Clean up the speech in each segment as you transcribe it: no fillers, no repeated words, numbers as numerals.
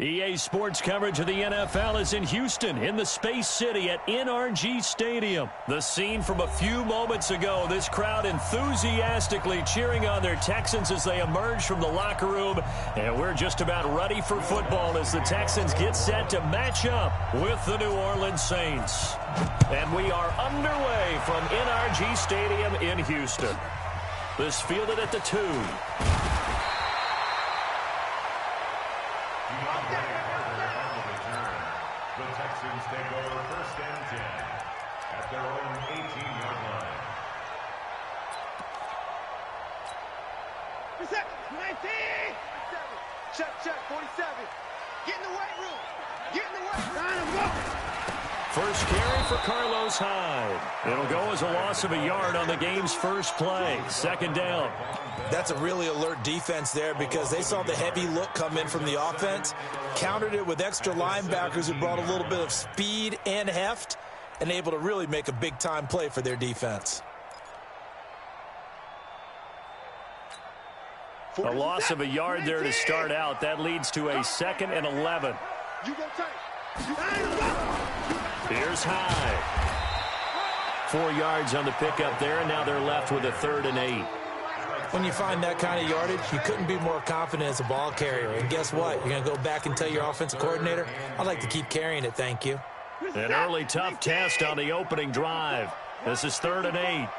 EA Sports coverage of the NFL is in Houston, in the Space City at NRG Stadium. The scene from a few moments ago, this crowd enthusiastically cheering on their Texans as they emerge from the locker room. And we're just about ready for football as the Texans get set to match up with the New Orleans Saints. And we are underway from NRG Stadium in Houston. This fielded at the 2. The Texans take over 1st and 10 at their own 18-yard line. Reset, 19! Check, 47. Get in the weight room. Get in the weight room. First carry for Carlos Hyde. It'll go as a loss of a yard on the game's first play. 2nd down. That's a really alert defense there because they saw the heavy look come in from the offense, countered it with extra linebackers who brought a little bit of speed and heft, and able to really make a big-time play for their defense. A loss of a yard there to start out. That leads to a 2nd and 11. Here's Hyde. 4 yards on the pickup there, and now they're left with a 3rd and 8. When you find that kind of yardage, you couldn't be more confident as a ball carrier. And guess what? You're going to go back and tell your offensive coordinator, I'd like to keep carrying it, thank you. An early tough test on the opening drive. This is 3rd and 8.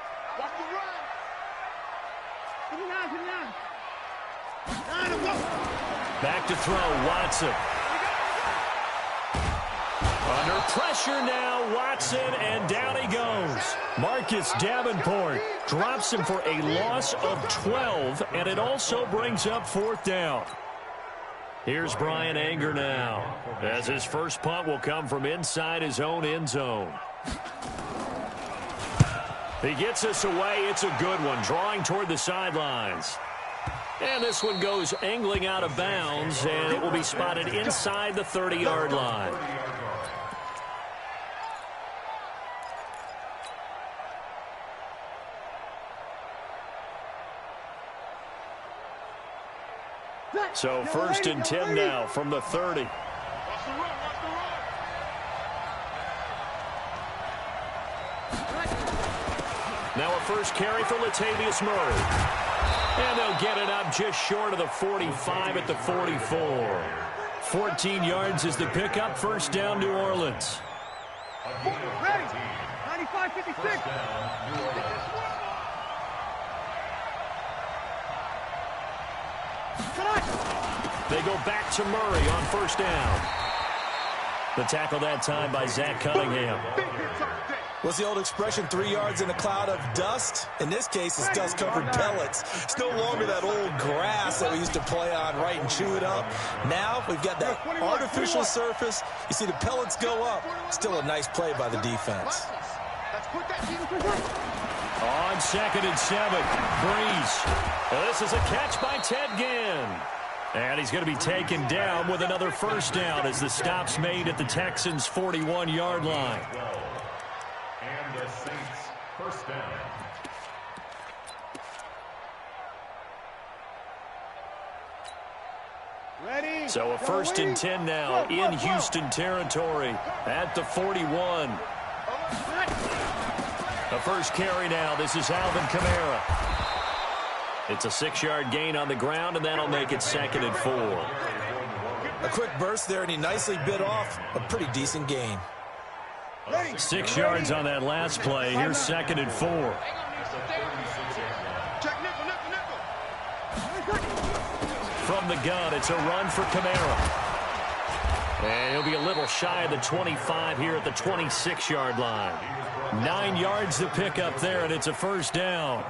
Back to throw, Watson. Under pressure now, Watson, and down he goes. Marcus Davenport drops him for a loss of 12, and it also brings up 4th down. Here's Brian Anger now, as his first punt will come from inside his own end zone. He gets us away. It's a good one, drawing toward the sidelines. And this one goes angling out of bounds, and it will be spotted inside the 30-yard line. So 1st and 10 now from the 30. Now a first carry for Latavius Murray. And they'll get it up just short of the 45 at the 44. 14 yards is the pickup. 1st down, New Orleans. Ready. 95-56. They go back to Murray on 1st down. The tackle that time by Zach Cunningham. What's the old expression, 3 yards in a cloud of dust? In this case, it's dust-covered pellets. It's no longer that old grass that we used to play on, right, and chew it up. Now we've got that artificial surface. You see the pellets go up. Still a nice play by the defense. On 2nd and 7, Breeze. This is a catch by Ted Ginn. And he's going to be taken down with another 1st down as the stop's made at the Texans' 41-yard line. And the Saints 1st down. Ready. So a 1st and 10 now in Houston territory at the 41. The first carry now. This is Alvin Kamara. It's a 6-yard gain on the ground, and that'll make it 2nd and 4. A quick burst there, and he nicely bit off a pretty decent gain. 6 yards on that last play. Here's 2nd and 4. From the gun, it's a run for Kamara. And he'll be a little shy of the 25 here at the 26-yard line. 9 yards to pick up there, and it's a 1st down.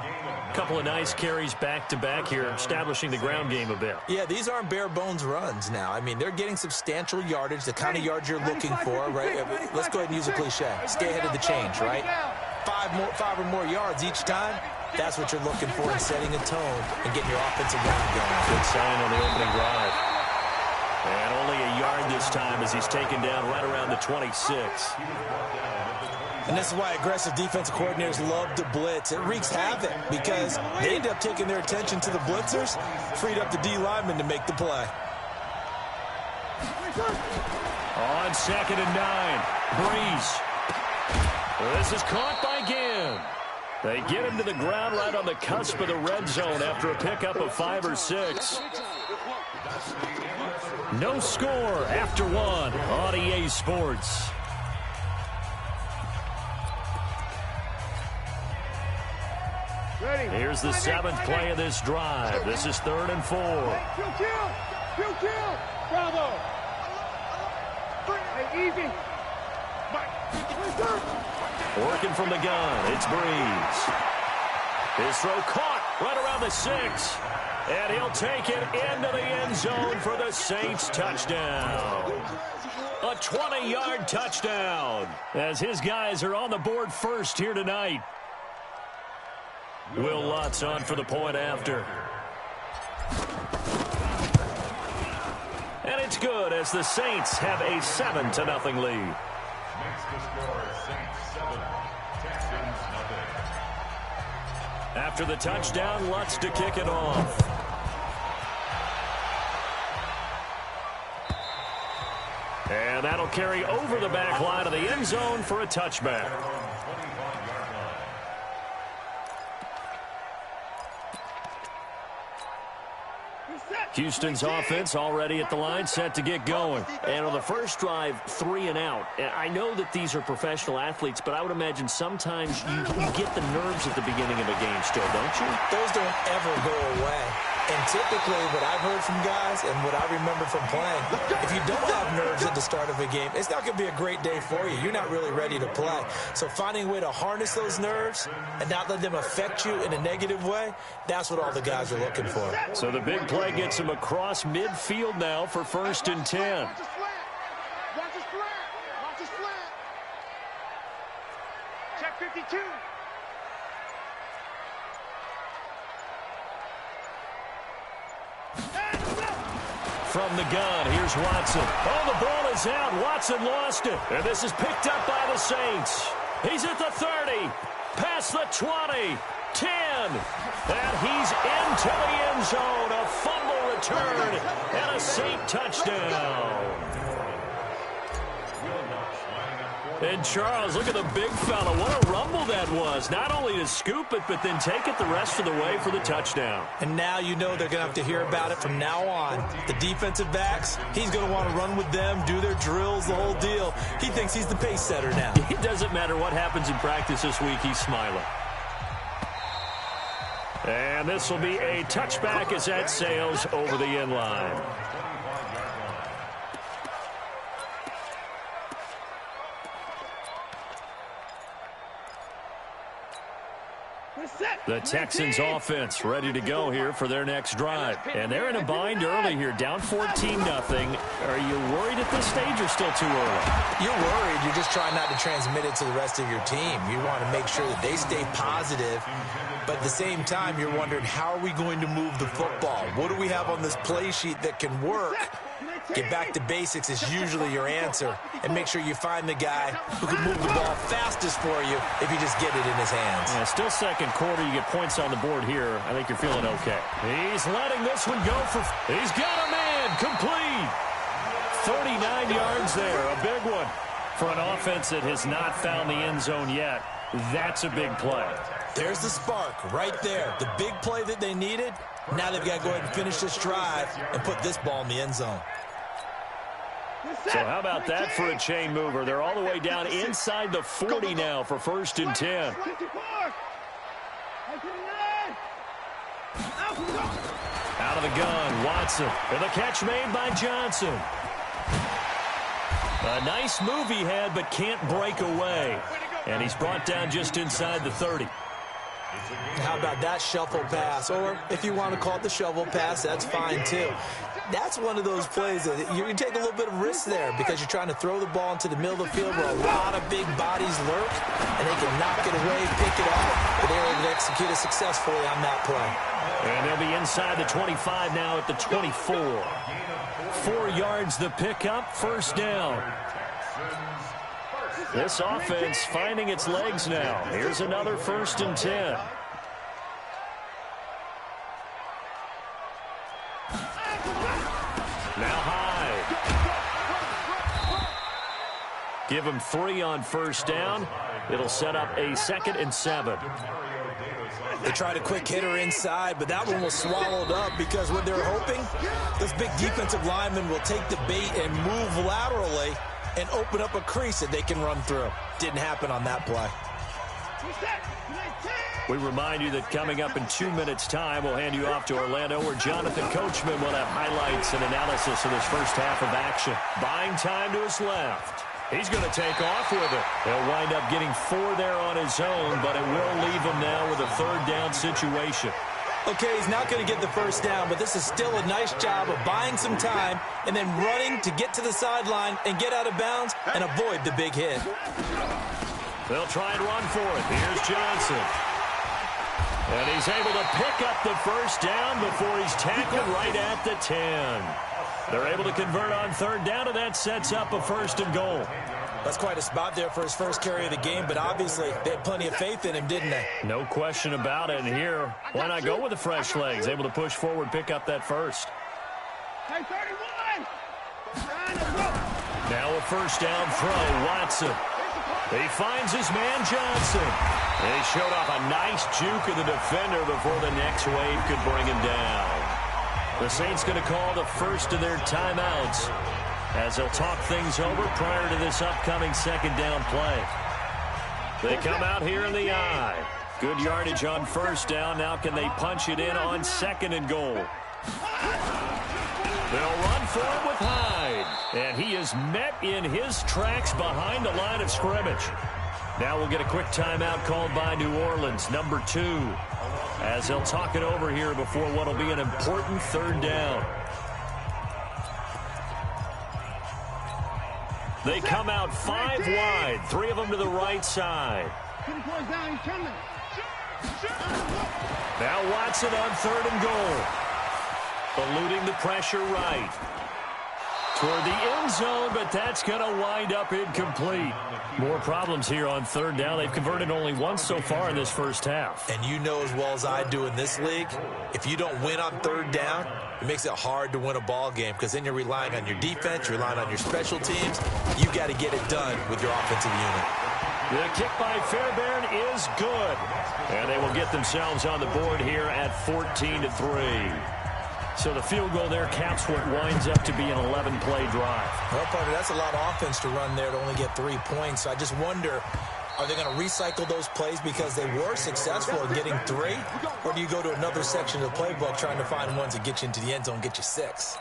Couple of nice carries back-to-back here, establishing the ground game a bit. Yeah, these aren't bare-bones runs now. I mean, they're getting substantial yardage, the kind of yards you're looking for, right? Let's go ahead and use a cliche. Stay ahead of the change, right? 5 or more yards each time. That's what you're looking for in setting a tone and getting your offensive line going. Good sign on the opening drive. And only a yard this time as he's taken down right around the 26. And this is why aggressive defensive coordinators love to blitz. It wreaks havoc because they end up taking their attention to the blitzers, freed up the D lineman to make the play. On 2nd and 9, Breeze. This is caught by Ginn. They get him to the ground right on the cusp of the red zone after a pickup of 5 or 6. No score after 1 on EA Sports. Here's the 7th play of this drive. This is 3rd and 4. Bravo. Hey, easy. Working from the gun, it's Breeze. His throw caught right around the 6. And he'll take it into the end zone for the Saints touchdown. A 20-yard touchdown as his guys are on the board first here tonight. Will Lutz on for the point after. And it's good as the Saints have a 7-0 lead. Makes the score Saints 7, Texans 0. After the touchdown, Lutz to kick it off. And that'll carry over the back line of the end zone for a touchback. Houston's offense already at the line, set to get going. And on the first drive, 3 and out. I know that these are professional athletes, but I would imagine sometimes you get the nerves at the beginning of a game still, don't you? Those don't ever go away. And typically what I've heard from guys and what I remember from playing, if you don't have nerves at the start of a game, it's not going to be a great day for you. You're not really ready to play. So finding a way to harness those nerves and not let them affect you in a negative way, that's what all the guys are looking for. So the big play gets him across midfield now for 1st and 10. Watch his flat. Watch his flat. Check 52. From the gun, here's Watson. Oh, the ball is out. Watson lost it. And this is picked up by the Saints. He's at the 30, past the 20, 10. And he's into the end zone. A fumble return and a Saint touchdown. And Charles, look at the big fella. What a rumble that was. Not only to scoop it, but then take it the rest of the way for the touchdown. And now you know they're going to have to hear about it from now on. The defensive backs, he's going to want to run with them, do their drills, the whole deal. He thinks he's the pace setter now. It doesn't matter what happens in practice this week, he's smiling. And this will be a touchback as that sails over the end line. The Texans offense ready to go here for their next drive. And they're in a bind early here, down 14-0. Are you worried at this stage or still too early? You're worried. You're just trying not to transmit it to the rest of your team. You want to make sure that they stay positive. But at the same time, you're wondering, how are we going to move the football? What do we have on this play sheet that can work? Get back to basics is usually your answer. And make sure you find the guy who can move the ball fastest for you if you just get it in his hands. Yeah, still second quarter. You get points on the board here. I think you're feeling okay. He's letting this one go for... He's got a man. Complete. 39 yards there. A big one for an offense that has not found the end zone yet. That's a big play. There's the spark right there. The big play that they needed. Now they've got to go ahead and finish this drive and put this ball in the end zone. So how about that for a chain mover? They're all the way down inside the 40 now for 1st and 10. Out of the gun, Watson. And the catch made by Johnson. A nice move he had, but can't break away. And he's brought down just inside the 30. How about that shuffle pass? Or if you want to call it the shovel pass, that's fine too. That's one of those plays that you can take a little bit of risk there because you're trying to throw the ball into the middle of the field where a lot of big bodies lurk, and they can knock it away, pick it off, but they're able to execute it successfully on that play. And they'll be inside the 25 now at the 24. 4 yards the pickup, 1st down. This offense finding its legs now. Here's another 1st and 10. Now Hyde. Give him 3 on first down. It'll set up a 2nd and 7. They tried a quick hitter inside, but that one was swallowed up because what they're hoping, this big defensive lineman will take the bait and move laterally and open up a crease that they can run through. Didn't happen on that play. We remind you that coming up in 2 minutes' time, we'll hand you off to Orlando, where Jonathan Coachman will have highlights and analysis of this first half of action. Buying time to his left. He's going to take off with it. He'll wind up getting 4 there on his own, but it will leave him now with a 3rd down situation. Okay, he's not going to get the first down, but this is still a nice job of buying some time and then running to get to the sideline and get out of bounds and avoid the big hit. They'll try and run for it. Here's Johnson. And he's able to pick up the first down before he's tackled right at the 10. They're able to convert on 3rd down, and that sets up a 1st and goal. That's quite a spot there for his first carry of the game, but obviously they had plenty of faith in him, didn't they? No question about it. And here, why not go with the fresh legs? Able to push forward, pick up that first. Now a 1st down throw, Watson. He finds his man Johnson. And he showed off a nice juke of the defender before the next wave could bring him down. The Saints going to call the first of their timeouts as they'll talk things over prior to this upcoming 2nd down play. They come out here in the eye. Good yardage on 1st down. Now can they punch it in on 2nd and goal? They'll run for it with Hyde. And he is met in his tracks behind the line of scrimmage. Now we'll get a quick timeout called by New Orleans, number 2, as they'll talk it over here before what will be an important 3rd down. They come out 5 wide, 3 of them to the right side. Now Watson on 3rd and goal. Eluding the pressure right. Toward the end zone, but that's going to wind up incomplete. More problems here on 3rd down. They've converted only once so far in this first half. And you know as well as I do in this league, if you don't win on 3rd down, it makes it hard to win a ball game because then you're relying on your defense, you're relying on your special teams. You got to get it done with your offensive unit. The kick by Fairbairn is good. And they will get themselves on the board here at 14-3. So the field goal there caps what winds up to be an 11-play drive. Well, partner, that's a lot of offense to run there to only get 3 points. So I just wonder, are they going to recycle those plays because they were successful in getting 3? Or do you go to another section of the playbook trying to find ones that get you into the end zone and get you 6?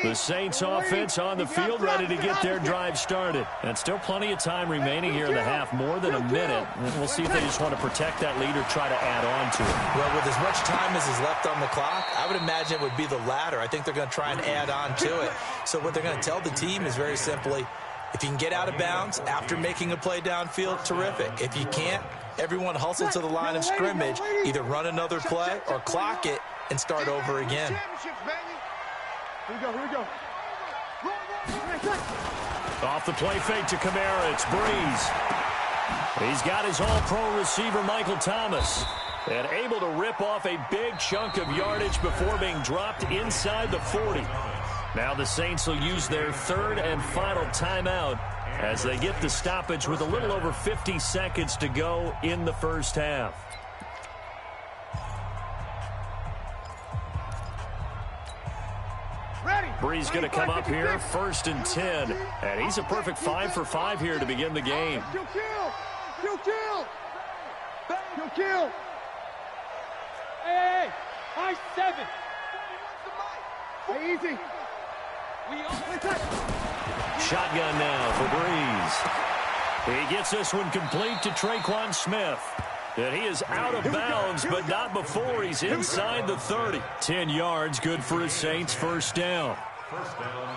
The Saints offense on the field, ready to get their drive started. And still plenty of time remaining here in the half, more than a minute. And we'll see if they just want to protect that lead or try to add on to it. Well, with as much time as is left on the clock, I would imagine it would be the latter. I think they're going to try and add on to it. So what they're going to tell the team is very simply, if you can get out of bounds after making a play downfield, terrific. If you can't, everyone hustle to the line of scrimmage, either run another play or clock it and start over again. Here we go. Off the play fake to Kamara, it's Breeze. He's got his all-pro receiver, Michael Thomas, and able to rip off a big chunk of yardage before being dropped inside the 40. Now the Saints will use their 3rd and final timeout as they get the stoppage with a little over 50 seconds to go in the first half. Breeze going to come up here, 1st and 10. And he's a perfect 5 for 5 here to begin the game. Kill. Hey, high 7. Hey, easy. Shotgun now for Breeze. He gets this one complete to Traquan Smith. And he is out of bounds, but not before he's inside the 30. 10 yards, good for his Saints, 1st down.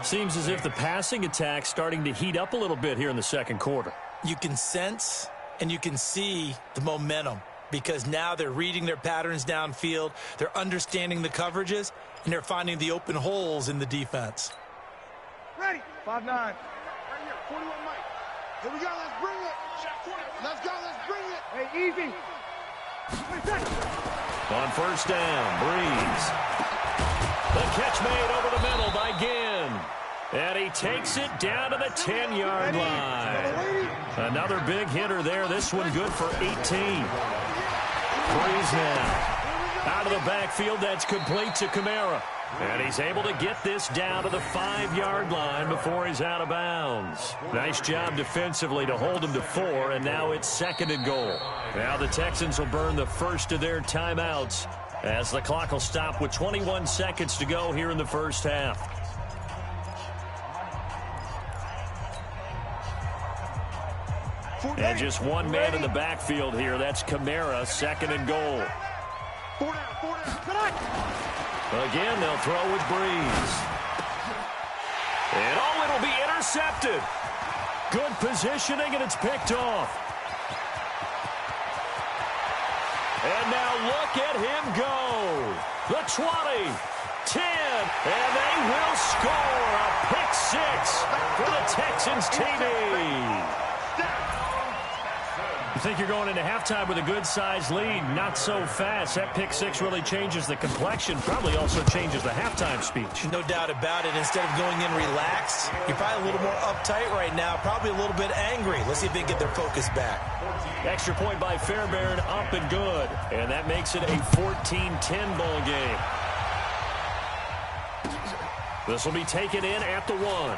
Seems as if the passing attack's starting to heat up a little bit here in the 2nd quarter. You can sense and you can see the momentum because now they're reading their patterns downfield, they're understanding the coverages, and they're finding the open holes in the defense. Ready. 5-9. Right here, 41 Mike. Here we go, let's bring it. Let's go, let's bring it. Hey, easy. On 1st down, Breeze. The catch made over the middle by Ginn. And he takes it down to the 10-yard line. Another big hitter there. This one good for 18. Breeze now. Out of the backfield, that's complete to Kamara. And he's able to get this down to the 5-yard line before he's out of bounds. Nice job defensively to hold him to 4, and now it's 2nd and goal. Now the Texans will burn the first of their timeouts as the clock will stop with 21 seconds to go here in the first half. And just one man in the backfield here. That's Kamara, 2nd and goal. Again, they'll throw with Breeze. And it'll be intercepted. Good positioning, and it's picked off. And now look at him go. The 20, 10, and they will score a pick 6 for the Texans TV. You think you're going into halftime with a good-sized lead. Not so fast. That pick 6 really changes the complexion. Probably also changes the halftime speech. No doubt about it. Instead of going in relaxed, you're probably a little more uptight right now. Probably a little bit angry. Let's see if they can get their focus back. Extra point by Fairbairn, up and good. And that makes it a 14-10 ball game. This will be taken in at the 1.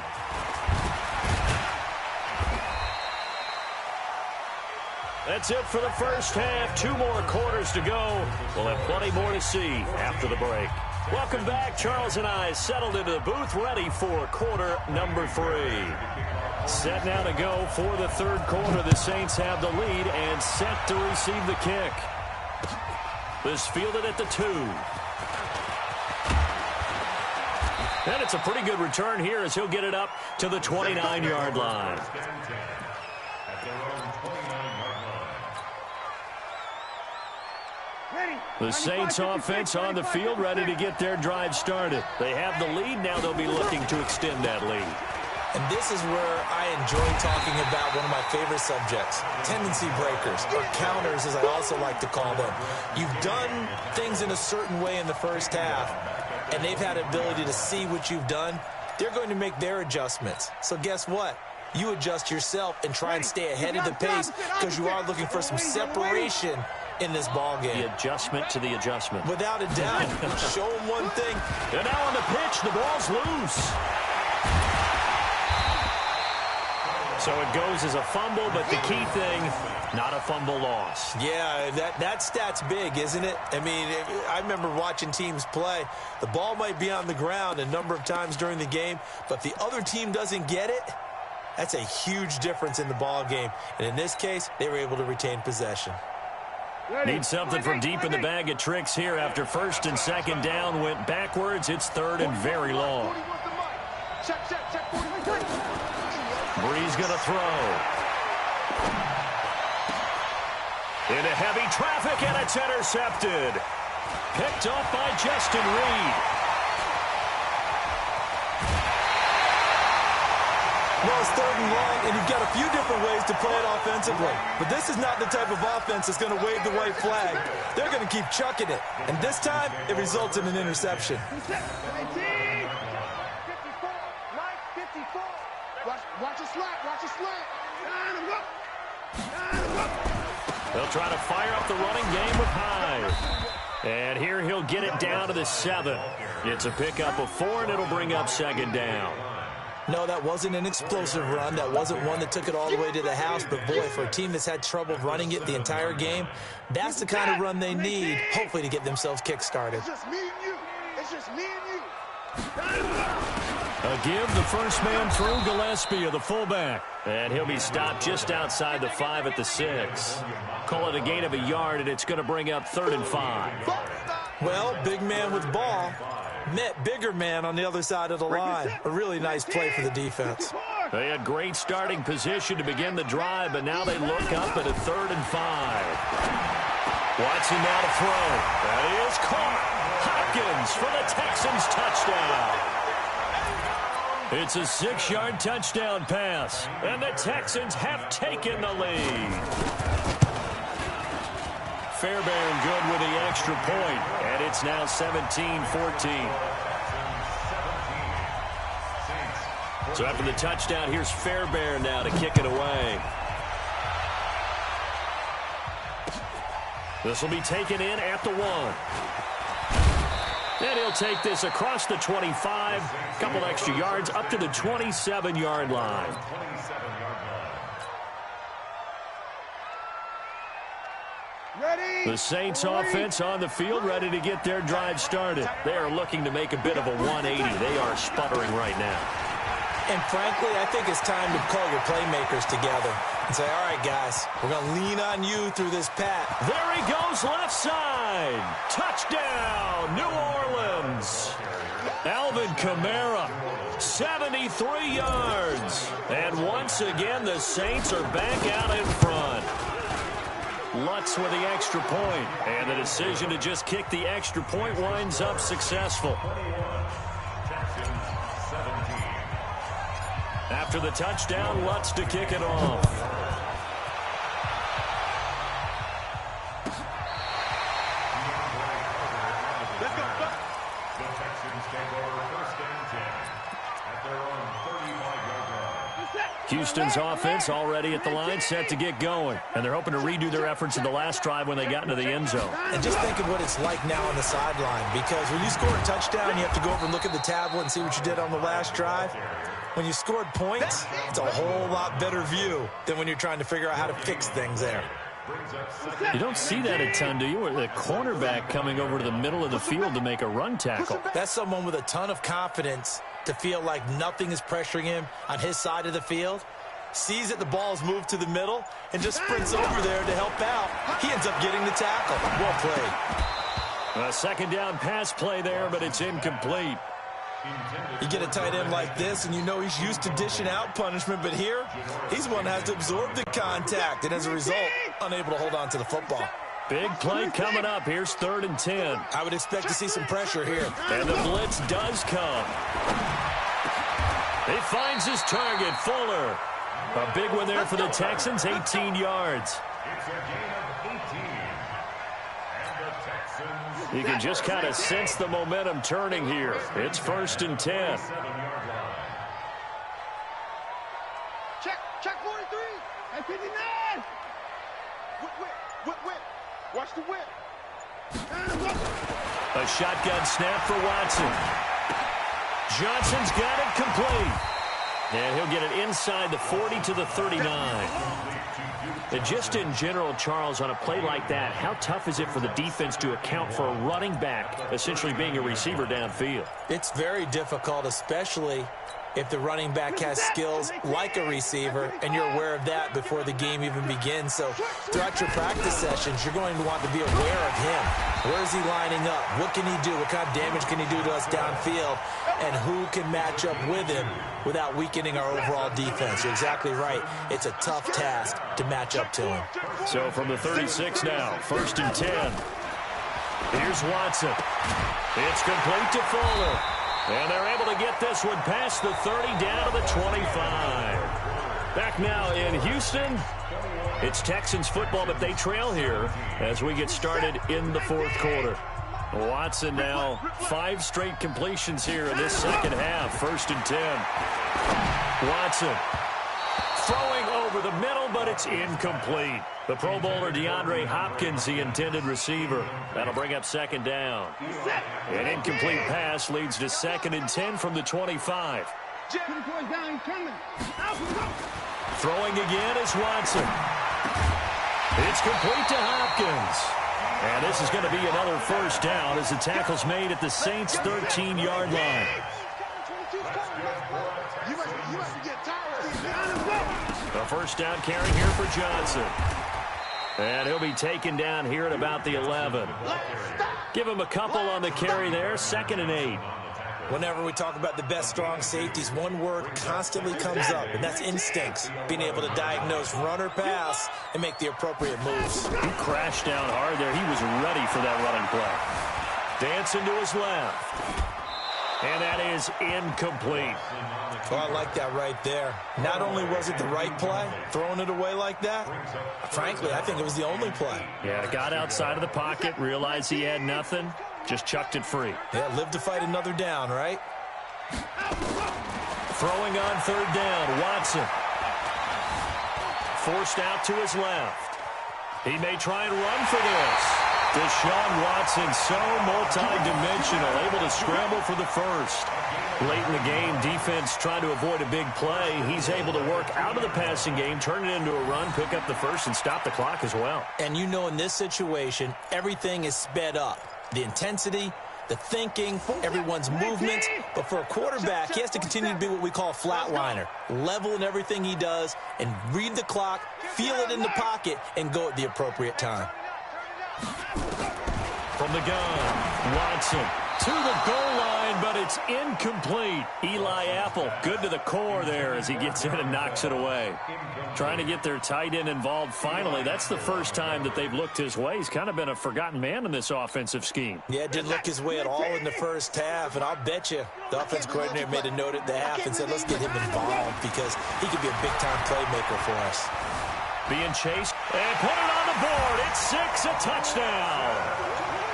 That's it for the first half. 2 more quarters to go. We'll have plenty more to see after the break. Welcome back. Charles and I settled into the booth, ready for quarter number 3. Set now to go for the 3rd quarter. The Saints have the lead and set to receive the kick. This fielded at the 2. And it's a pretty good return here as he'll get it up to the 29-yard line. The Saints offense on the field, ready to get their drive started. They have the lead. Now they'll be looking to extend that lead. And this is where I enjoy talking about one of my favorite subjects, tendency breakers, or counters as I also like to call them. You've done things in a certain way in the first half, and they've had the ability to see what you've done. They're going to make their adjustments. So guess what? You adjust yourself and try and stay ahead of the pace because you are looking for some separation in this ball game. The adjustment to the adjustment. Without a doubt. Show them one thing. And now on the pitch, the ball's loose. So it goes as a fumble, but the key thing, not a fumble loss. Yeah, that stat's big, isn't it? I mean, I remember watching teams play. The ball might be on the ground a number of times during the game, but if the other team doesn't get it, that's a huge difference in the ball game. And in this case, they were able to retain possession. Need something from deep in the bag of tricks here after 1st and 2nd down went backwards. It's 3rd and very long. Breeze going to throw. Into heavy traffic, and it's intercepted. Picked off by Justin Reed. Well, it's 3rd and long, and you've got a few different ways to play it offensively. But this is not the type of offense that's going to wave the white flag. They're going to keep chucking it. And this time, it results in an interception. Watch a slant. Watch a slant. They'll try to fire up the running game with Hyde. And here he'll get it down to the 7. It's a pickup of 4, and it'll bring up 2nd down. No, that wasn't an explosive run. That wasn't one that took it all the way to the house. But, boy, for a team that's had trouble running it the entire game, that's the kind of run they need, hopefully, to get themselves kick-started. It's just me and you. It's just me and you. A give, the first man through, Gillespie, the fullback. And he'll be stopped just outside the 5 at the 6. Call it a gain of a yard, and it's going to bring up 3rd and 5. Well, big man with ball met bigger man on the other side of the line. A really nice play for the defense. They had great starting position to begin the drive, but now they look up at a 3rd and 5. Watson now to throw. That is caught. Hopkins for the Texans touchdown. It's a 6-yard touchdown pass, and the Texans have taken the lead. Fairbairn good with the extra point, and it's now 17-14. So after the touchdown, here's Fairbairn now to kick it away. This will be taken in at the 1. And he'll take this across the 25, a couple extra yards up to the 27-yard line. The Saints offense on the field, ready to get their drive started. They are looking to make a bit of a 180. They are sputtering right now. And frankly, I think it's time to call your playmakers together and say, all right, guys, we're going to lean on you through this pat. There he goes, left side. Touchdown, New Orleans. Alvin Kamara, 73 yards. And once again, the Saints are back out in front. Lutz with the extra point, and the decision to just kick the extra point winds up successful. After the touchdown, Lutz to kick it off. Let's go. The Texans take over 1st and 10 at their own 35-yard line. Houston's offense already at the line, set to get going. And they're hoping to redo their efforts in the last drive when they got into the end zone. And just think of what it's like now on the sideline, because when you score a touchdown, you have to go over and look at the tablet and see what you did on the last drive. When you scored points, it's a whole lot better view than when you're trying to figure out how to fix things there. You don't see that a ton, do you? Or the cornerback coming over to the middle of the field to make a run tackle. That's someone with a ton of confidence to feel like nothing is pressuring him on his side of the field. Sees that the ball is moved to the middle and just sprints over there to help out. He ends up getting the tackle. Well played. A second down pass play there, but it's incomplete. You get a tight end like this, and you know he's used to dishing out punishment, but here, he's the one that has to absorb the contact, and as a result, unable to hold on to the football. Big play coming up. Here's 3rd and 10. I would expect to see some pressure here. And the blitz does come. He finds his target, Fuller. A big one there for the Texans, 18 yards. It's a gain of 18. And the Texans... You can just kind of sense the momentum turning here. It's 1st and 10. Check 43. And 59. Whip. Watch the whip. A shotgun snap for Watson. Johnson's got it complete. And he'll get it inside the 40 to the 39. And just in general, Charles, on a play like that, how tough is it for the defense to account for a running back essentially being a receiver downfield? It's very difficult, especially if the running back has skills like a receiver, and you're aware of that before the game even begins. So throughout your practice sessions, you're going to want to be aware of him. Where is he lining up? What can he do? What kind of damage can he do to us downfield? And who can match up with him without weakening our overall defense? You're exactly right. It's a tough task to match up to him. So from the 36 now, 1st and 10. Here's Watson. It's complete to Fuller. And they're able to get this one past the 30 down to the 25. Back now in Houston. It's Texans football, but they trail here as we get started in the 4th quarter. Watson now 5 straight completions here in this second half. 1st and 10. Watson throwing over the middle, but it's incomplete. The Pro Bowler DeAndre Hopkins, the intended receiver. That'll bring up 2nd down. An incomplete pass leads to 2nd and 10 from the 25. Throwing again is Watson. It's complete to Hopkins. And this is going to be another 1st down as the tackle's made at the Saints' 13-yard line. The 1st down carry here for Johnson. And he'll be taken down here at about the 11. Give him a couple on the carry there. 2nd and 8. Whenever we talk about the best strong safeties, one word constantly comes up, and that's instincts. Being able to diagnose run or pass and make the appropriate moves. He crashed down hard there. He was ready for that running play. Dancing to his left. And that is incomplete. Oh, I like that right there. Not only was it the right play, throwing it away like that, frankly, I think it was the only play. Yeah, got outside of the pocket, realized he had nothing, just chucked it free. Yeah, live to fight another down, right? Throwing on third down, Watson. Forced out to his left. He may try and run for this. Deshaun Watson, so multi-dimensional, able to scramble for the first. Late in the game, defense trying to avoid a big play. He's able to work out of the passing game, turn it into a run, pick up the first, and stop the clock as well. And you know in this situation, everything is sped up. The intensity, the thinking, everyone's movements. But for a quarterback, he has to continue to be what we call a flatliner. Level in everything he does and read the clock, feel it in the pocket, and go at the appropriate time. From the gun, Watson to the goal line, but it's incomplete. Eli Apple, good to the core there as he gets in and knocks it away. Trying to get their tight end involved finally. That's the first time that they've looked his way. He's kind of been a forgotten man in this offensive scheme. Yeah, didn't look his way at all in the first half, and I'll bet you the offensive coordinator made a note at the half and said, let's get him involved because he could be a big-time playmaker for us. Being chased and put it on the board. It's 6, a touchdown.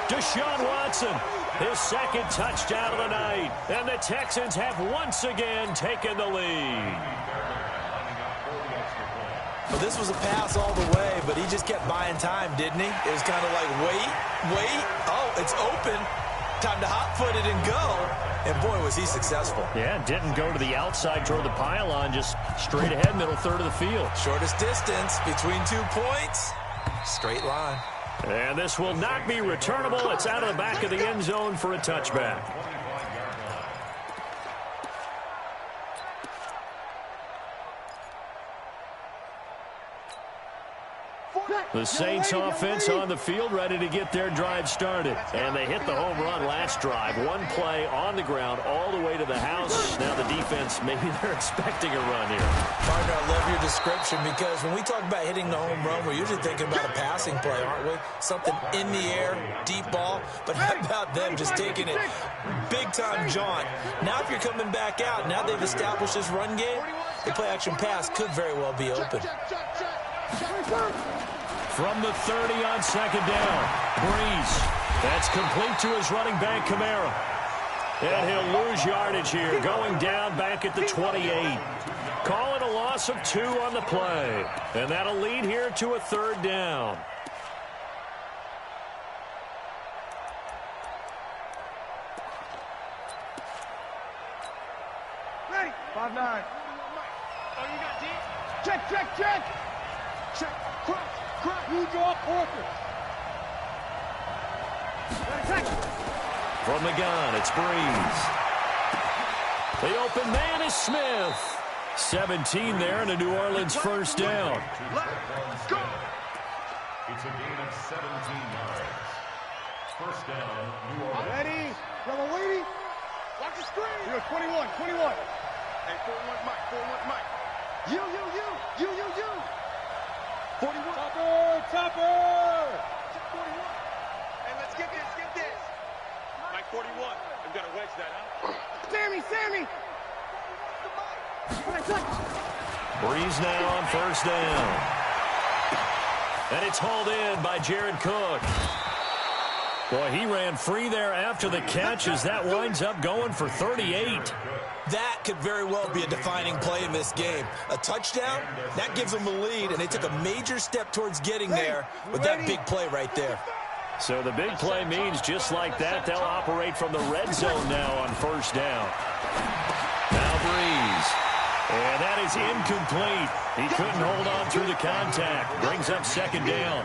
Deshaun Watson, his second touchdown of the night. And the Texans have once again taken the lead. Well, this was a pass all the way, but he just kept buying time, didn't he? It was kind of like, wait. Oh, it's open. Time to hot-foot it and go. And, boy, was he successful. Yeah, didn't go to the outside toward the pylon, just straight ahead, middle third of the field. Shortest distance between 2 points. Straight line. And this will not be returnable. It's out of the back of the end zone for a touchback. The Saints offense on the field, ready to get their drive started. And they hit the home run last drive. One play on the ground all the way to the house. Now the defense, maybe they're expecting a run here. Partner, I love your description because when we talk about hitting the home run, we're usually thinking about a passing play, aren't we? Something in the air, deep ball. But how about them just taking it big-time jaunt? Now if you're coming back out, now they've established this run game, the play-action pass could very well be open. From the 30 on second down, Breeze. That's complete to his running back, Kamara. And he'll lose yardage here, going down back at the 28. Call it a loss of 2 on the play. And that'll lead here to a third down. Ready. 5-9. Oh, you got deep? Check. Cross. You draw Parker. From the gun, it's Breeze. The open man is Smith. 17 there and a New Orleans first down. Let's go. It's a gain of 17 yards. First down, New Orleans. Ready. Brother Lady. Watch the screen. You're 21. Hey, 4-1 Mike. You. 41. Topper. 41. Hey, let's get this. Mike 41. I've got to wedge that, huh? Sammy. Breeze now on first down. And it's hauled in by Jared Cook. Boy, he ran free there after the catch as that winds up going for 38. That could very well be a defining play in this game. A touchdown, that gives them a lead, and they took a major step towards getting there with that big play right there. So the big play means just like that, they'll operate from the red zone now on first down. Now Breeze. And that is incomplete. He couldn't hold on through the contact. Brings up second down.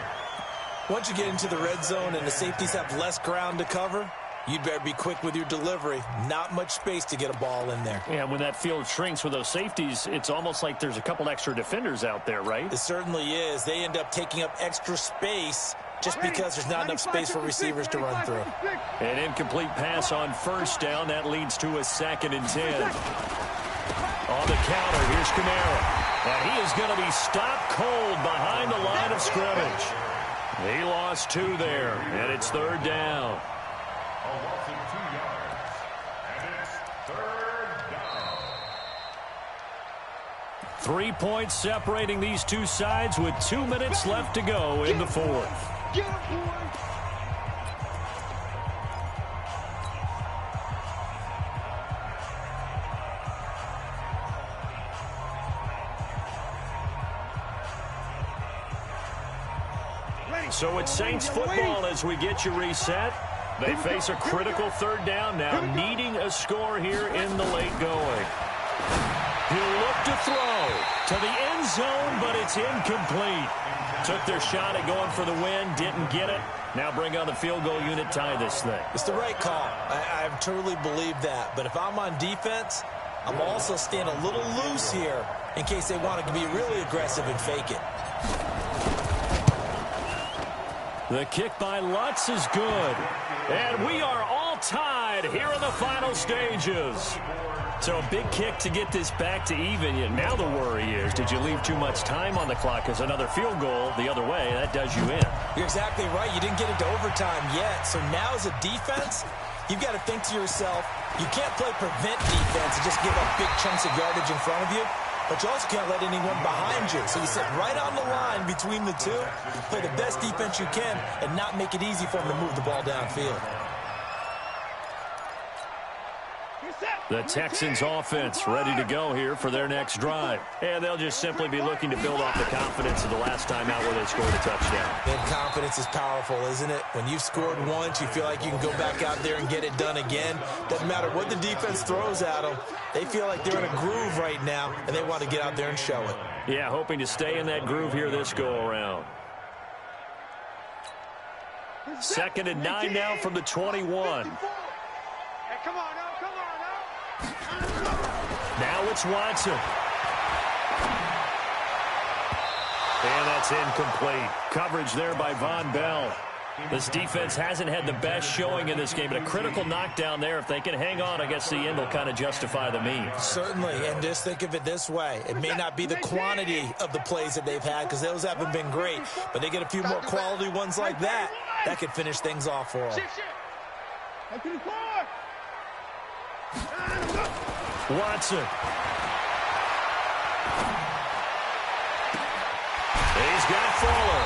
Once you get into the red zone and the safeties have less ground to cover, you'd better be quick with your delivery. Not much space to get a ball in there. Yeah, when that field shrinks with those safeties, it's almost like there's a couple extra defenders out there, right? It certainly is. They end up taking up extra space just because there's not enough space for receivers to run through. An incomplete pass on first down. That leads to a 2nd and 10. On the counter, here's Kamara. And he is going to be stopped cold behind the line of scrimmage. He lost 2 there, and it's third down. A loss of 2 yards. And it's third down. 3 points separating these two sides with 2 minutes left to go in the fourth. Get him, boy. So it's Saints football as we get you reset. They face a critical third down now, needing a score here in the late going. He'll look to throw to the end zone, but it's incomplete. Took their shot at going for the win, didn't get it. Now bring on the field goal unit, tie this thing. It's the right call. I truly believe that. But if I'm on defense, I'm also staying a little loose here in case they want to be really aggressive and fake it. The kick by Lutz is good. And we are all tied here in the final stages. So a big kick to get this back to even. Now the worry is, did you leave too much time on the clock? Because another field goal the other way, that does you in. You're exactly right. You didn't get into overtime yet. So now as a defense, you've got to think to yourself, you can't play prevent defense and just give up big chunks of yardage in front of you. But you also can't let anyone behind you. So you sit right on the line between the two, play the best defense you can, and not make it easy for them to move the ball downfield. The Texans offense ready to go here for their next drive. And they'll just simply be looking to build off the confidence of the last time out where they scored a touchdown. And confidence is powerful, isn't it? When you've scored once, you feel like you can go back out there and get it done again. Doesn't matter what the defense throws at them. They feel like they're in a groove right now, and they want to get out there and show it. Yeah, hoping to stay in that groove here this go-around. 2nd and 9 now from the 21. Hey, come on now, come on now. Now it's Watson. And that's incomplete. Coverage there by Von Bell. This defense hasn't had the best showing in this game, but a critical knockdown there. If they can hang on, I guess the end will kind of justify the means. Certainly, and just think of it this way. It may not be the quantity of the plays that they've had because those haven't been great, but they get a few more quality ones like that. That could finish things off for them. Watson. He's got Fuller.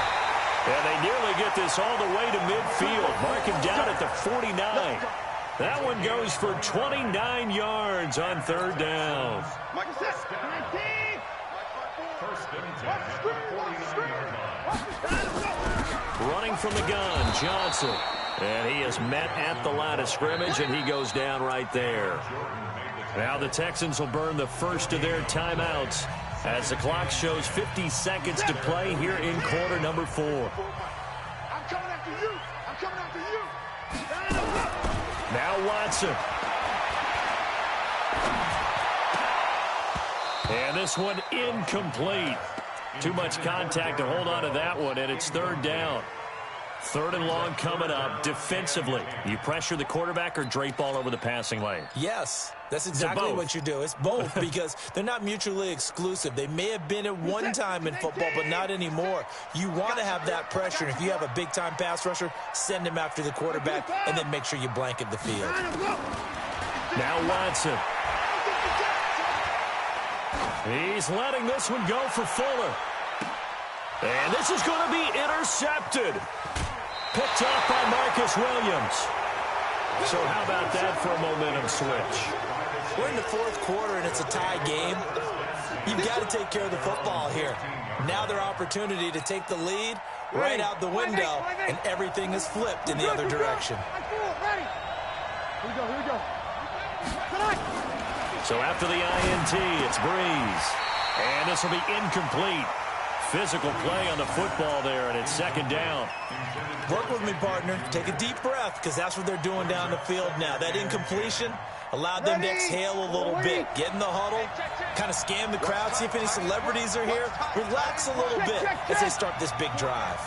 And they nearly get this all the way to midfield. Mark him down at the 49. That one goes for 29 yards on 3rd down. Running from the gun, Johnson. And he is met at the line of scrimmage, and he goes down right there. Now the Texans will burn the first of their timeouts as the clock shows 50 seconds to play here in quarter number 4. I'm coming after you. I'm coming after you. Now Watson. And this one incomplete. Too much contact to hold on to that one, and it's 3rd down. 3rd and long coming up. Defensively, you pressure the quarterback or drape all over the passing lane? Yes, that's exactly what you do. It's both because they're not mutually exclusive. They may have been at one time in football, but not anymore. You want to have that pressure. And if you have a big-time pass rusher, send him after the quarterback and then make sure you blanket the field. Now Watson. He's letting this one go for Fuller. And this is going to be intercepted. Picked off by Marcus Williams. So how about that for a momentum switch? We're in the 4th quarter, and it's a tie game. You've got to take care of the football here. Now their opportunity to take the lead right out the window, and everything is flipped in the other direction. Here we go. So after the INT, it's Breeze. And this will be incomplete. Physical play on the football there, and it's 2nd down. Work with me, partner. Take a deep breath, because that's what they're doing down the field now. That incompletion allowed them to exhale a little bit. Get in the huddle, kind of scan the crowd, see if any celebrities are here. Relax a little bit as they start this big drive.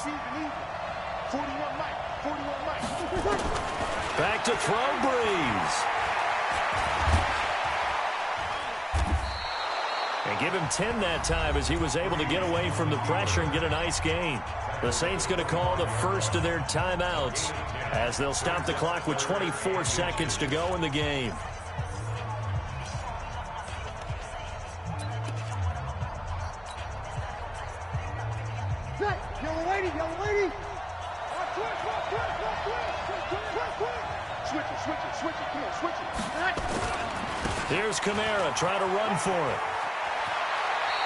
41 Mike. Back to throw, Breeze. And give him 10 that time as he was able to get away from the pressure and get a nice gain. The Saints going to call the first of their timeouts as they'll stop the clock with 24 seconds to go in the game. Yellow lady. Switch it. Come on, switch it. Here's Kamara trying to run for it.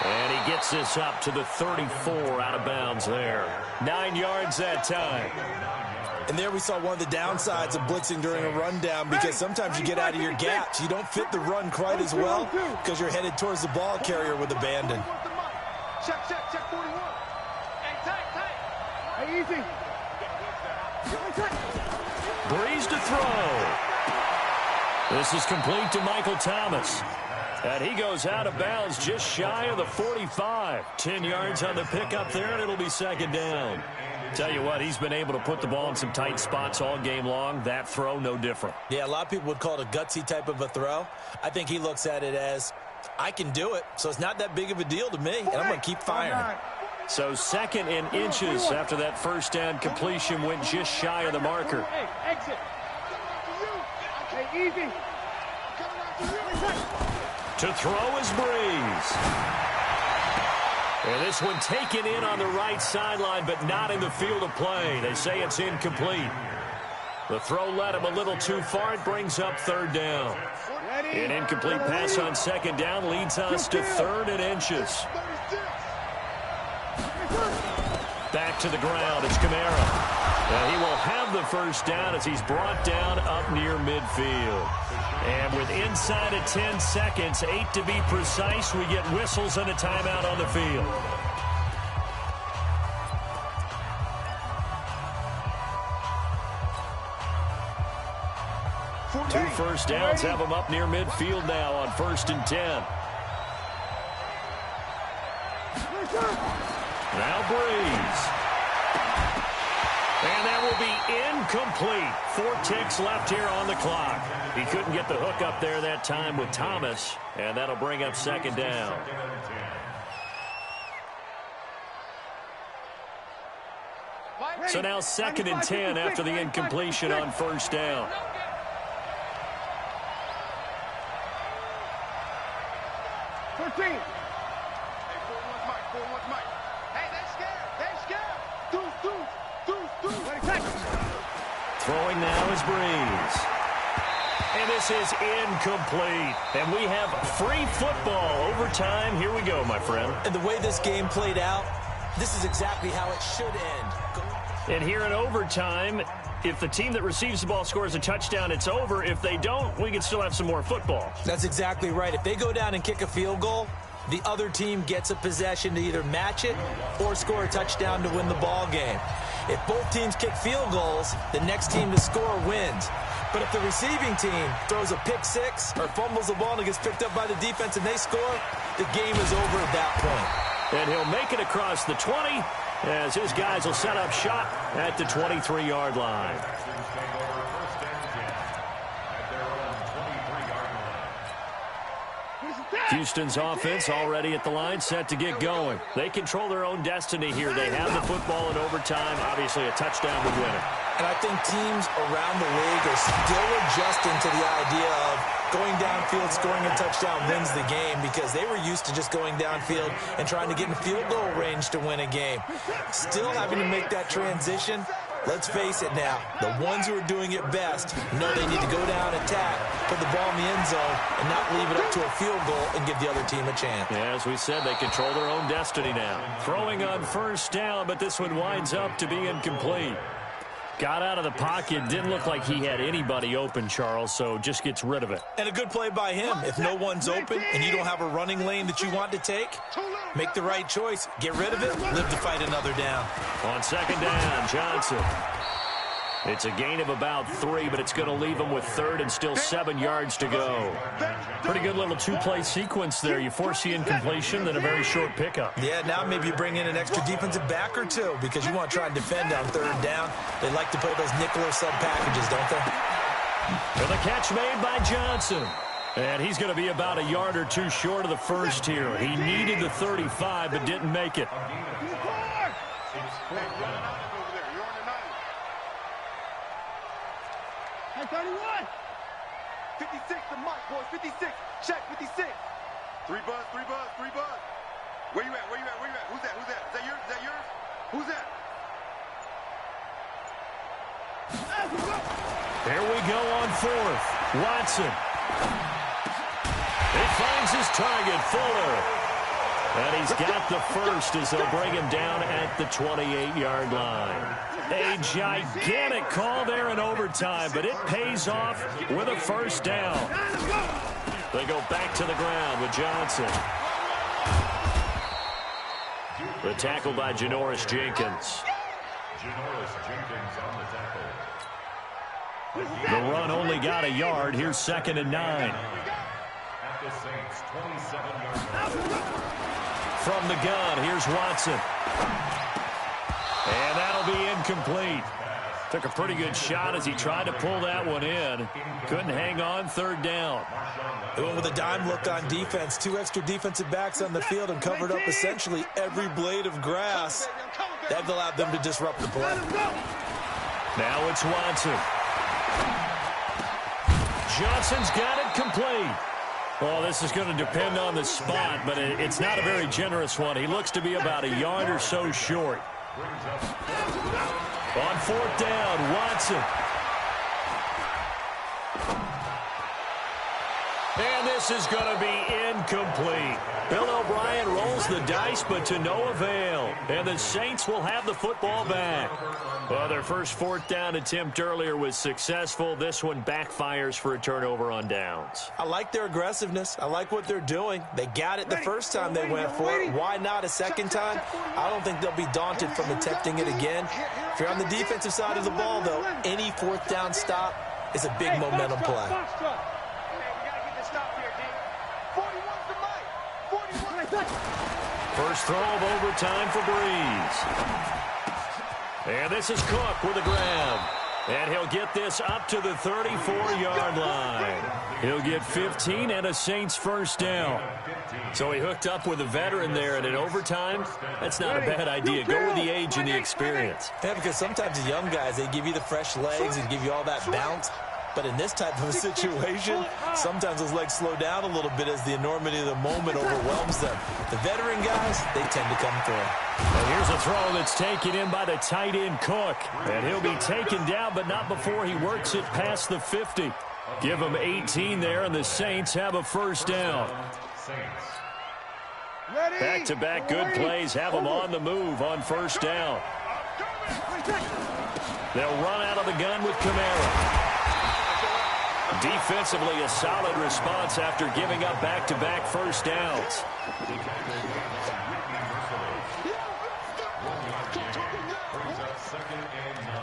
And he gets this up to the 34, out of bounds there. 9 yards that time. And there we saw one of the downsides of blitzing during a rundown, because sometimes you get out of your gaps. You don't fit the run quite as well because you're headed towards the ball carrier with abandon. Check 41. Hey, tight. Hey, easy. Breeze to throw. This is complete to Michael Thomas. And he goes out of bounds just shy of the 45. 10 yards on the pickup there, and it'll be second down. Tell you what, he's been able to put the ball in some tight spots all game long. That throw, no different. Yeah, a lot of people would call it a gutsy type of a throw. I think he looks at it as, I can do it, so it's not that big of a deal to me, and I'm going to keep firing. So second in inches after that first down completion went just shy of the marker. Hey, exit. Hey, easy. To throw is Breeze. And this one taken in on the right sideline, but not in the field of play. They say it's incomplete. The throw led him a little too far. It brings up third down. An incomplete pass on second down leads us to third and inches. Back to the ground. It's Kamara. And he will have the first down as he's brought down up near midfield. And with inside of 10 seconds, 8 to be precise, we get whistles and a timeout on the field. Two first downs have him up near midfield now on 1st and 10. Now Breeze. And that will be incomplete. 4 ticks left here on the clock. He couldn't get the hook up there that time with Thomas, and that'll bring up second down. So now 2nd and 10 after the incompletion on first down. Throwing now is Breeze. And this is incomplete. And we have free football. Overtime. Here we go, my friend. And the way this game played out, this is exactly how it should end. And here in overtime, if the team that receives the ball scores a touchdown, it's over. If they don't, we can still have some more football. That's exactly right. If they go down and kick a field goal, the other team gets a possession to either match it or score a touchdown to win the ball game. If both teams kick field goals, the next team to score wins. But if the receiving team throws a pick six or fumbles the ball and it gets picked up by the defense and they score, the game is over at that point. And he'll make it across the 20 as his guys will set up shop at the 23-yard line. Houston's offense already at the line, set to get going. They control their own destiny here. They have the football in overtime. Obviously, a touchdown would win it. And I think teams around the league are still adjusting to the idea of going downfield, scoring a touchdown wins the game, because they were used to just going downfield and trying to get in field goal range to win a game. Still having to make that transition. Let's face it now, the ones who are doing it best know they need to go down, attack, put the ball in the end zone, and not leave it up to a field goal and give the other team a chance. Yeah, as we said, they control their own destiny now. Throwing on first down, but this one winds up to be incomplete. Got out of the pocket, didn't look like he had anybody open, Charles, so just gets rid of it. And a good play by him. If no one's open and you don't have a running lane that you want to take, make the right choice. Get rid of it, live to fight another down. On second down, Johnson. It's a gain of about 3, but it's going to leave him with third and still 7 yards to go. Pretty good little two-play sequence there. You force the incompletion, then a very short pickup. Yeah, now maybe you bring in an extra defensive back or two because you want to try and defend on third down. They like to play those nickel or sub packages, don't they? And the catch made by Johnson. And he's going to be about a yard or two short of the first here. He needed the 35, but didn't make it. Hey, 31. 56, the mic, boys. 56. Check, 56. 3 buzz. Where you at? Who's that? Is that yours? Who's that? There we go on fourth. Watson. He finds his target, Fuller. And he's got the first as they'll bring him down at the 28-yard line. A gigantic call there in overtime, but it pays off with a first down. They go back to the ground with Johnson. The tackle by Janoris Jenkins. Janoris Jenkins on the tackle. The run only got a yard. Here's 2nd and 9. At the Saints, 27-yard line. From the gun, here's Watson. And that'll be incomplete. Took a pretty good shot as he tried to pull that one in. Couldn't hang on, 3rd down. They went with a dime look on defense. 2 extra defensive backs on the field and covered up essentially every blade of grass. That allowed them to disrupt the play. Now it's Watson. Johnson's got it complete. Well, this is going to depend on the spot, but it's not a very generous one. He looks to be about a yard or so short. On 4th down, Watson. And this is going to be incomplete. Bill O'Brien rolls the dice, but to no avail. And the Saints will have the football back. Well, their first 4th down attempt earlier was successful. This one backfires for a turnover on downs. I like their aggressiveness. I like what they're doing. They got it the first time they went for it. Why not a second time? I don't think they'll be daunted from attempting it again. If you're on the defensive side of the ball, though, any 4th down stop is a big momentum play. First throw of overtime for Breeze. And this is Cook with a grab. And he'll get this up to the 34-yard line. He'll get 15 and a Saints first down. So he hooked up with a veteran there, and in overtime, that's not a bad idea. Go with the age and the experience. Yeah, because sometimes the young guys, they give you the fresh legs and give you all that bounce. But in this type of a situation, sometimes those legs slow down a little bit as the enormity of the moment overwhelms them. The veteran guys, they tend to come through. And here's a throw that's taken in by the tight end Cook. And he'll be taken down, but not before he works it past the 50. Give him 18 there, and the Saints have a first down. Back-to-back good plays have them on the move on first down. They'll run out of the gun with Kamara. Defensively, a solid response after giving up back-to-back first downs. Brings up 2nd and 9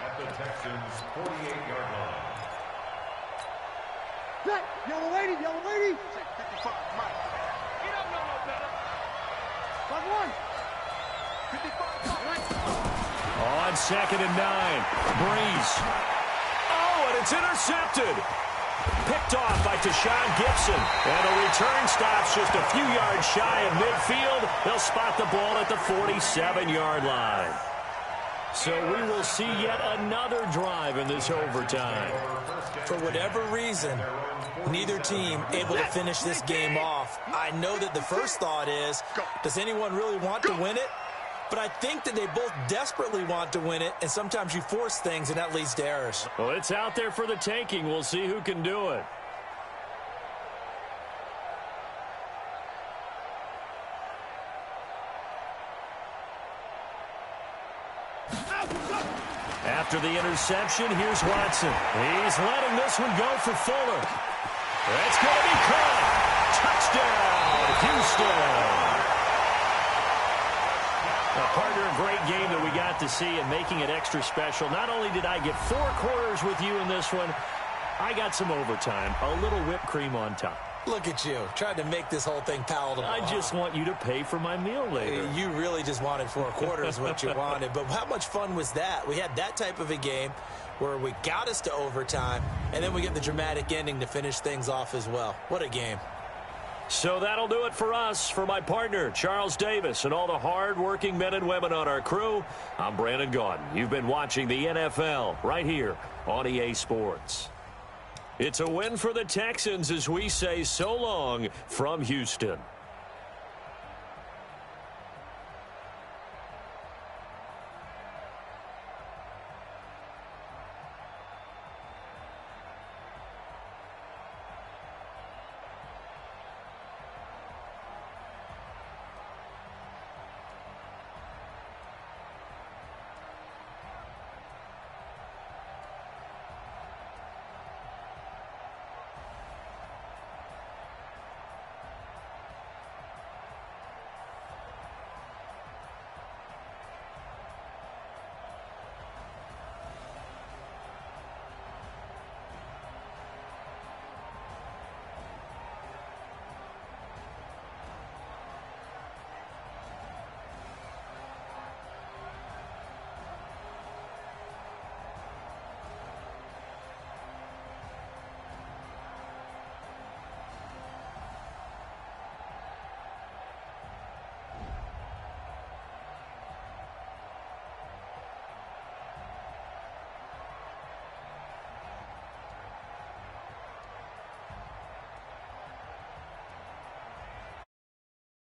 at the Texans' 48-yard line. Yellow lady, yellow lady. 55, Mike. You don't know no better. 1-1. 55. On 2nd and 9, Breeze. And it's intercepted. Picked off by Tashawn Gibson. And the return stops just a few yards shy of midfield. They'll spot the ball at the 47-yard line. So we will see yet another drive in this overtime. For whatever reason, neither team able to finish this game off. I know that the first thought is, does anyone really want to win it? But I think that they both desperately want to win it, and sometimes you force things, and that leads to errors. Well, it's out there for the taking. We'll see who can do it. After the interception, here's Watson. He's letting this one go for Fuller. That's going to be caught. Touchdown, Houston. Partner, a great game that we got to see and making it extra special. Not only did I get 4 quarters with you in this one, I got some overtime, a little whipped cream on top. Look at you, trying to make this whole thing palatable. I just want you to pay for my meal later. You really just wanted 4 quarters what you wanted. But how much fun was that? We had that type of a game where we got us to overtime, and then we get the dramatic ending to finish things off as well. What a game. So that'll do it for us. For my partner, Charles Davis, and all the hard-working men and women on our crew, I'm Brandon Gaudin. You've been watching the NFL right here on EA Sports. It's a win for the Texans as we say so long from Houston.